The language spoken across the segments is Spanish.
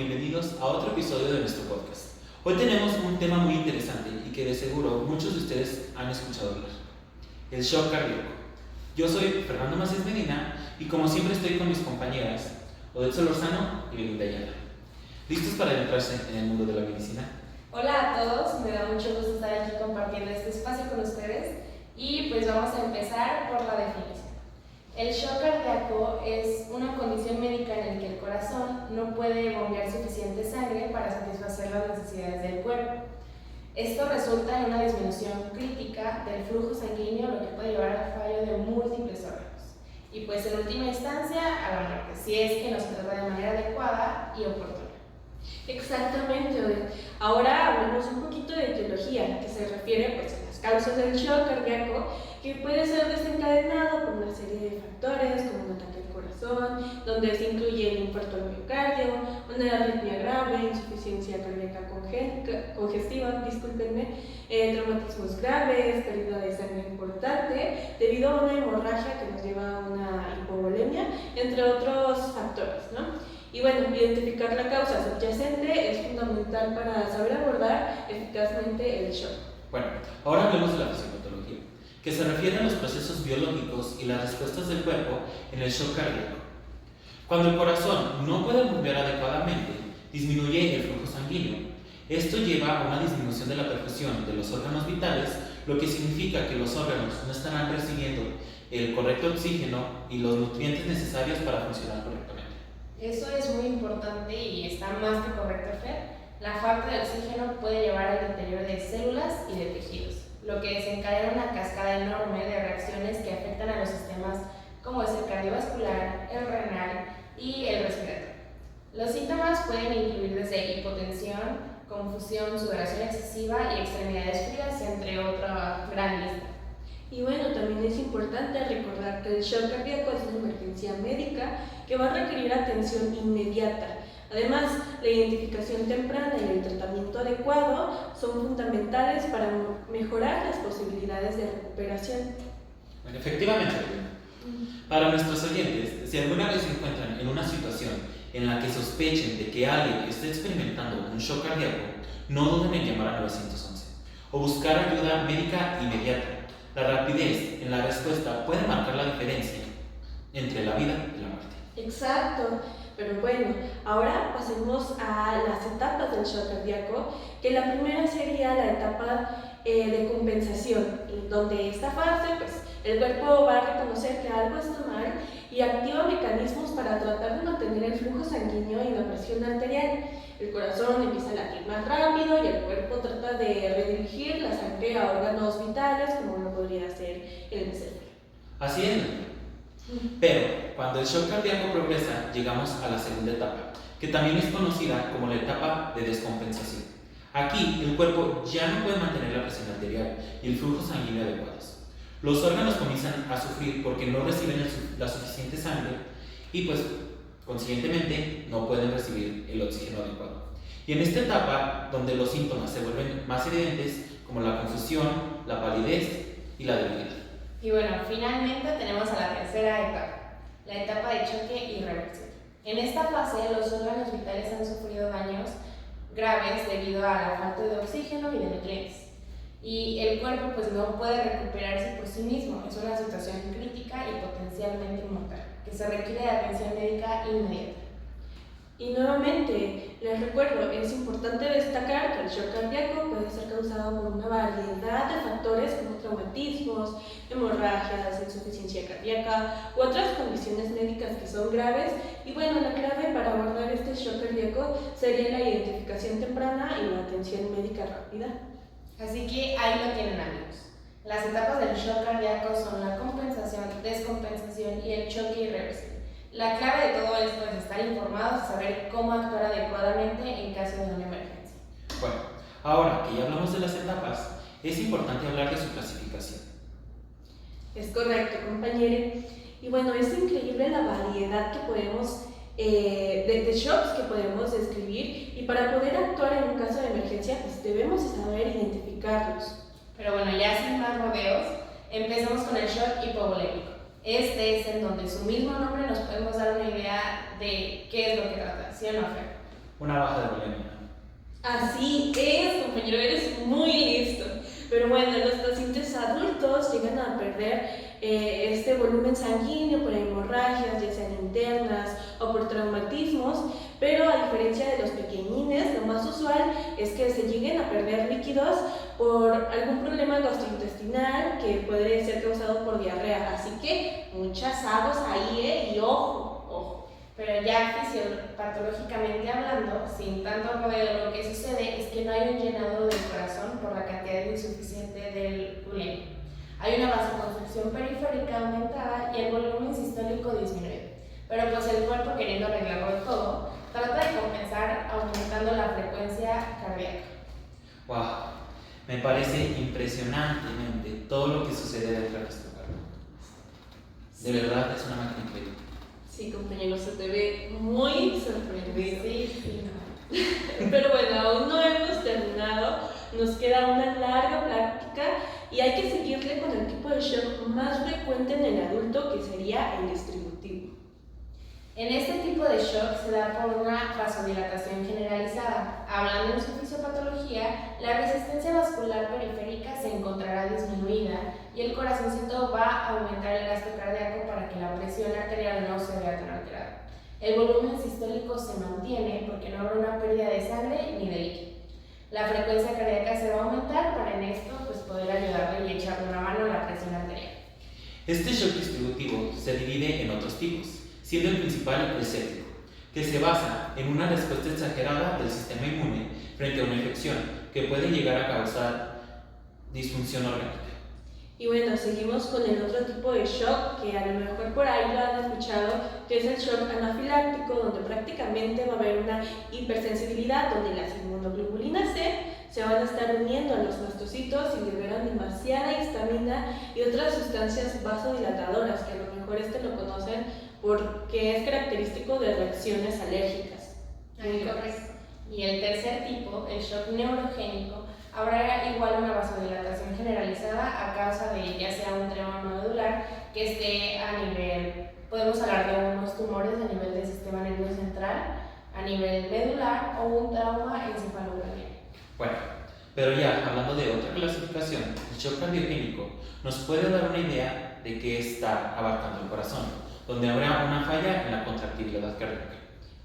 bienvenidos a otro episodio de nuestro podcast. Hoy tenemos un tema muy interesante y que de seguro muchos de ustedes han escuchado hablar: el shock cardíaco. Yo soy Fernando Macías Medina y como siempre estoy con mis compañeras Odette Solorzano y Belinda Ayala. ¿Listos para adentrarse en el mundo de la medicina? Hola a todos, me da mucho gusto estar aquí compartiendo este espacio con ustedes y pues vamos a empezar por la definición. El shock cardíaco es una condición médica en la que el corazón no puede bombear suficiente sangre para satisfacer las necesidades del cuerpo. Esto resulta en una disminución crítica del flujo sanguíneo, lo que puede llevar al fallo de múltiples órganos y pues en última instancia a la muerte, si es que no se trata de manera adecuada y oportuna. Exactamente, Odette. Ahora hablemos un poquito de etiología, que se refiere pues, a las causas del shock cardíaco, que puede ser desencadenado por una serie de factores como un ataque al corazón, donde se incluye el infarto al miocardio, una arritmia grave, insuficiencia cardíaca congestiva, traumatismos graves, pérdida de sangre importante debido a una hemorragia que nos lleva a una hipovolemia, entre otros factores, ¿no? Y bueno, identificar la causa subyacente es fundamental para saber abordar eficazmente el shock. Bueno, ahora hablemos de la fisiopatología, que se refiere a los procesos biológicos y las respuestas del cuerpo en el shock cardíaco. Cuando el corazón no puede bombear adecuadamente, disminuye el flujo sanguíneo. Esto lleva a una disminución de la perfusión de los órganos vitales, lo que significa que los órganos no estarán recibiendo el correcto oxígeno y los nutrientes necesarios para funcionar correctamente. Eso es muy importante y está más que correcto, Fer. La falta de oxígeno puede llevar al deterioro de células y de tejidos, lo que desencadena una cascada enorme de reacciones que afectan a los sistemas como es el cardiovascular, el renal y el respiratorio. Los síntomas pueden incluir desde hipotensión, confusión, sudoración excesiva y extremidades frías, entre otra gran lista. Y bueno, también es importante recordar que el shock cardíaco es una emergencia médica que va a requerir atención inmediata. Además, la identificación temprana y el tratamiento adecuado son fundamentales para mejorar las posibilidades de recuperación. Bueno, efectivamente, para nuestros oyentes, si alguna vez se encuentran en una situación en la que sospechen de que alguien esté experimentando un shock cardíaco, no duden en llamar a 911 o buscar ayuda médica inmediata. La rapidez en la respuesta puede marcar la diferencia entre la vida y la muerte. Exacto, pero bueno, ahora pasemos a las etapas del shock cardíaco, que la primera sería la etapa de compensación, donde esta fase, pues, el cuerpo va a reconocer que algo está mal y activa mecanismos para tratar de mantener el flujo sanguíneo y la presión arterial. El corazón empieza a latir más rápido y el cuerpo trata de redirigir la sangre a órganos vitales, como lo podría ser el encéfalo. Así es. Pero cuando el shock cardíaco progresa, llegamos a la segunda etapa, que también es conocida como la etapa de descompensación. Aquí el cuerpo ya no puede mantener la presión arterial y el flujo sanguíneo adecuados. Los órganos comienzan a sufrir porque no reciben la suficiente sangre y pues consiguientemente no pueden recibir el oxígeno adecuado. Y en esta etapa, donde los síntomas se vuelven más evidentes, como la confusión, la palidez y la debilidad. Y bueno, finalmente tenemos a la tercera etapa, la etapa de choque y reversión. En esta fase, los órganos vitales han sufrido daños graves debido a la falta de oxígeno y de nutrientes. Y el cuerpo pues no puede recuperarse por sí mismo. Es una situación crítica y potencialmente mortal, que se requiere de atención médica inmediata. Y nuevamente, les recuerdo, es importante destacar que el shock cardíaco puede ser causado por una variedad de factores como traumatismos, hemorragias, insuficiencia cardíaca u otras condiciones médicas que son graves. Y bueno, la clave para abordar este shock cardíaco sería la identificación temprana y la atención médica rápida. Así que ahí lo tienen, amigos. Las etapas del shock cardíaco son la compensación, descompensación y el choque irreversible. La clave de todo esto es estar informados y saber cómo actuar adecuadamente en caso de una emergencia. Bueno, ahora que ya hablamos de las etapas, es importante hablar de su clasificación. Es correcto, compañero. Y bueno, es increíble la variedad que podemos de shocks que podemos describir, y para poder actuar en un caso de emergencia pues debemos saber identificarlos. Pero bueno, ya sin más rodeos, empezamos con el shock hipovolémico. Este es en donde su mismo nombre nos podemos dar una idea de qué es lo que trata, ¿sí o no, Fer? Una baja de bulimia. Así es, compañero, eres muy listo. Pero bueno, los pacientes adultos llegan a perder este volumen sanguíneo por hemorragias, ya sean internas o por traumatismos, pero a diferencia de los pequeñines, lo más usual es que se lleguen a perder líquidos por algún problema gastrointestinal que puede ser causado por diarrea. Así que muchas aguas ahí, y ojo, ojo. Pero ya fisiopatológicamente hablando, sin tanto rodeo, lo que sucede es que no hay un llenado del corazón por la cantidad insuficiente del urea. Hay una vasoconstricción periférica aumentada y el volumen sistólico disminuye. Pero pues el cuerpo, queriendo arreglarlo todo, trata de compensar aumentando la frecuencia cardíaca. ¡Wow! Me parece impresionantemente todo lo que sucede dentro de nuestro cuerpo. De verdad, es una máquina increíble. Sí, compañero, se te ve muy sorprendido. Sí. Pero bueno, aún no hemos terminado, nos queda una larga práctica y hay que seguirle con el tipo de shock más frecuente en el adulto, que sería el distributivo. En este tipo de shock se da por una vasodilatación generalizada. Hablando en su fisiopatología, la resistencia vascular periférica se encontrará disminuida y el corazoncito va a aumentar el gasto cardíaco para que la presión arterial no se vea tan alterada. El volumen sistólico se mantiene porque no habrá una pérdida de sangre ni de líquido. La frecuencia cardíaca se va a aumentar para en esto pues, poder ayudarle y echarle una mano a la presión arterial. Este shock distributivo se divide en otros tipos, siendo el principal el séptico, que se basa en una respuesta exagerada del sistema inmune frente a una infección que puede llegar a causar disfunción orgánica. Y bueno, seguimos con el otro tipo de shock, que a lo mejor por ahí lo han escuchado, que es el shock anafiláctico, donde prácticamente va a haber una hipersensibilidad, donde las inmunoglobulinas C se van a estar uniendo a los mastocitos y liberan demasiada histamina y otras sustancias vasodilatadoras, que a lo mejor lo conocen porque es característico de reacciones alérgicas. Correcto. Y el tercer tipo, el shock neurogénico, habrá igual una vasodilatación generalizada a causa de ya sea un trauma medular que esté a nivel, podemos hablar de unos tumores a nivel del sistema nervioso central, a nivel medular o un trauma encefalocraniano. Bueno, pero ya hablando de otra clasificación, el shock cardiogénico nos puede dar una idea de qué está abarcando el corazón, donde habrá una falla en la contractibilidad cardíaca.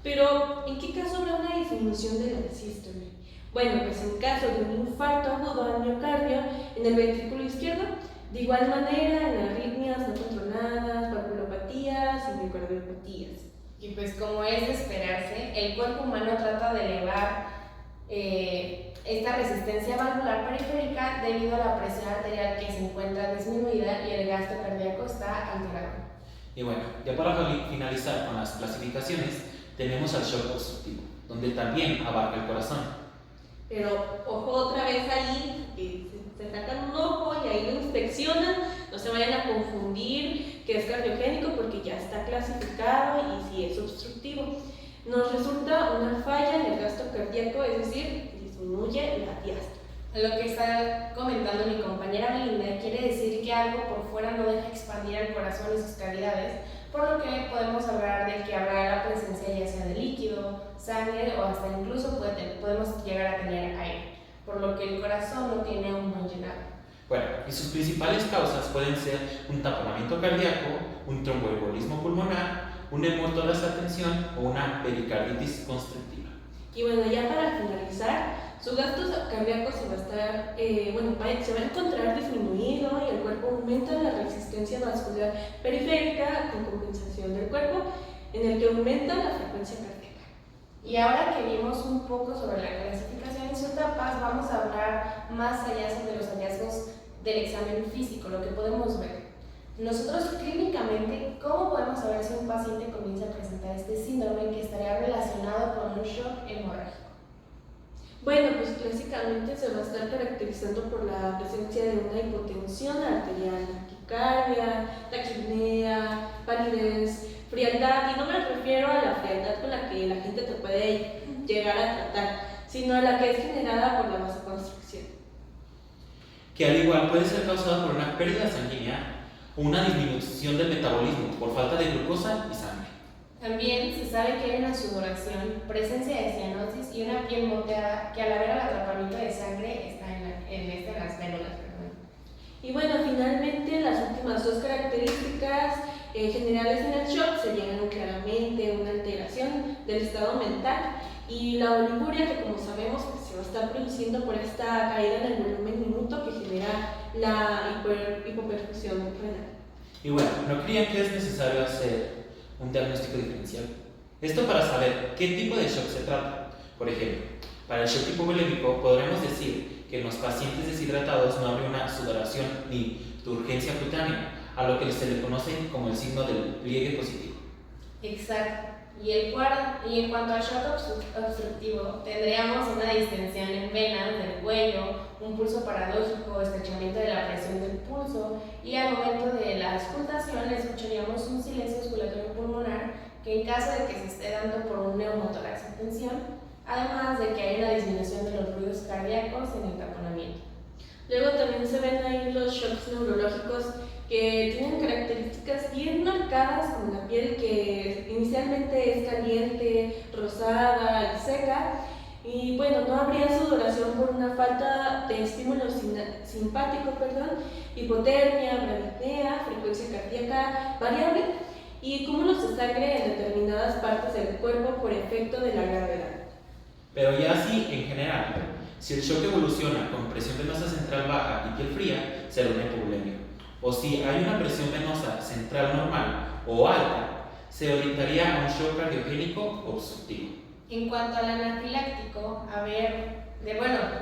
Pero, ¿en qué caso habrá una disminución de la sístole? Bueno, pues en caso de un infarto agudo al miocardio en el ventrículo izquierdo, de igual manera en arritmias no controladas, valvulopatías y miocardiopatías. Y pues como es de esperarse, el cuerpo humano trata de elevar esta resistencia valvular periférica debido a la presión arterial que se encuentra disminuida y el gasto cardíaco está alterado. Y bueno, ya para finalizar con las clasificaciones, tenemos al shock obstructivo, donde también abarca el corazón. Pero ojo otra vez ahí, que se sacan un ojo y ahí lo inspeccionan, no se vayan a confundir que es cardiogénico porque ya está clasificado y si es obstructivo. Nos resulta una falla en el gasto cardíaco, es decir, disminuye la diástole. Lo que está comentando mi compañera Belinda quiere decir que algo por fuera no deja expandir el corazón y sus cavidades, por lo que podemos hablar de que habrá la presencia ya sea de líquido, sangre o hasta incluso podemos llegar a tener aire, por lo que el corazón no tiene un buen llenado. Bueno, y sus principales causas pueden ser un taponamiento cardíaco, un tromboembolismo pulmonar, una hemótoras a tensión o una pericarditis constrictiva. Y bueno, ya para finalizar, su gasto cardíaco se va a se va a encontrar disminuido y el cuerpo aumenta la resistencia vascular periférica con compensación del cuerpo, en el que aumenta la frecuencia cardíaca. Y ahora que vimos un poco sobre la clasificación y sus etapas, vamos a hablar más allá sobre los hallazgos del examen físico, lo que podemos ver. Nosotros clínicamente, ¿cómo podemos saber si un paciente comienza a presentar este síndrome que estaría relacionado con un shock hemorrágico? Bueno, pues clásicamente se va a estar caracterizando por la presencia de una hipotensión arterial, taquicardia, taquipnea, palidez, frialdad, y no me refiero a la frialdad con la que la gente te puede llegar a tratar, sino a la que es generada por la vasoconstricción. Que al igual puede ser causada por una pérdida sanguínea o una disminución del metabolismo por falta de glucosa y sangre. También se sabe que hay una sudoración, presencia de cianosis y una piel moteada que al haber el atrapamiento de sangre está en las vénulas. Perdón. Y bueno, finalmente las últimas dos características generales en el shock serían claramente una alteración del estado mental y la oliguria, que como sabemos pues, se va a estar produciendo por esta caída en el volumen minuto que genera la hipoperfusión renal. Y bueno, ¿no creían que es necesario hacer un diagnóstico diferencial? Esto para saber qué tipo de shock se trata. Por ejemplo, para el shock hipovolémico podremos decir que en los pacientes deshidratados no habría una sudoración ni turgencia cutánea, a lo que se le conoce como el signo del pliegue positivo. Exacto. Y en cuanto al shock obstructivo, tendríamos una distensión en venas del cuello, un pulso paradójico, estrechamiento de la presión del pulso y al momento de la auscultación escucharíamos un silencio osculatorio pulmonar que en caso de que se esté dando por un neumotórax en tensión, además de que hay una disminución de los ruidos cardíacos en el taponamiento. Luego también se ven ahí los shocks neurológicos que tienen características bien marcadas, como la piel que inicialmente es caliente, rosada y seca, y bueno, no habría sudoración por una falta de estímulo simpático, hipotermia, bradipnea, frecuencia cardíaca variable y cúmulos de sangre en determinadas partes del cuerpo por efecto de la gravedad. Pero ya así, en general, si el shock evoluciona con presión venosa central baja y piel fría, será una hipovolemia. O si hay una presión venosa central normal o alta, se orientaría a un shock cardiogénico obstructivo. En cuanto al anafiláctico,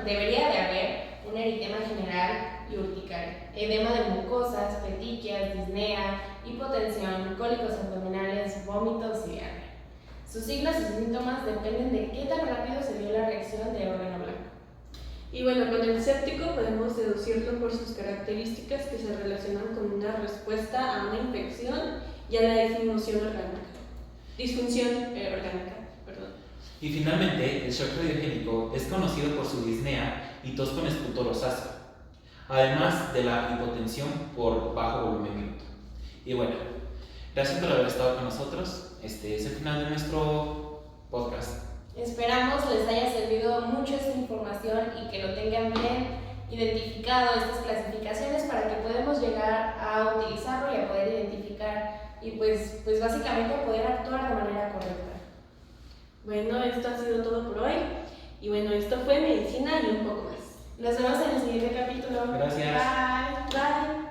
debería de haber un eritema general y urticaria, edema de mucosas, petequias, disnea, hipotensión, cólicos abdominales, vómitos y diarrea. Sus signos y síntomas dependen de qué tan rápido se dio la reacción de órgano blanco. Y bueno, con el séptico podemos deducirlo por sus características que se relacionan con una respuesta a una infección y a la disfunción orgánica. Y finalmente, el shock radiogénico es conocido por su disnea y tos con esputo rosáceo, además de la hipotensión por bajo volumen minuto. Y bueno, gracias por haber estado con nosotros. Este es el final de nuestro podcast. Esperamos les haya servido mucho esta información y que lo tengan bien identificado estas clasificaciones para que podamos llegar a utilizarlo y a poder identificar y pues básicamente a poder actuar de manera correcta. Bueno, esto ha sido todo por hoy y bueno, esto fue medicina y un poco más. Nos vemos en el siguiente capítulo. Gracias. Bye. Bye.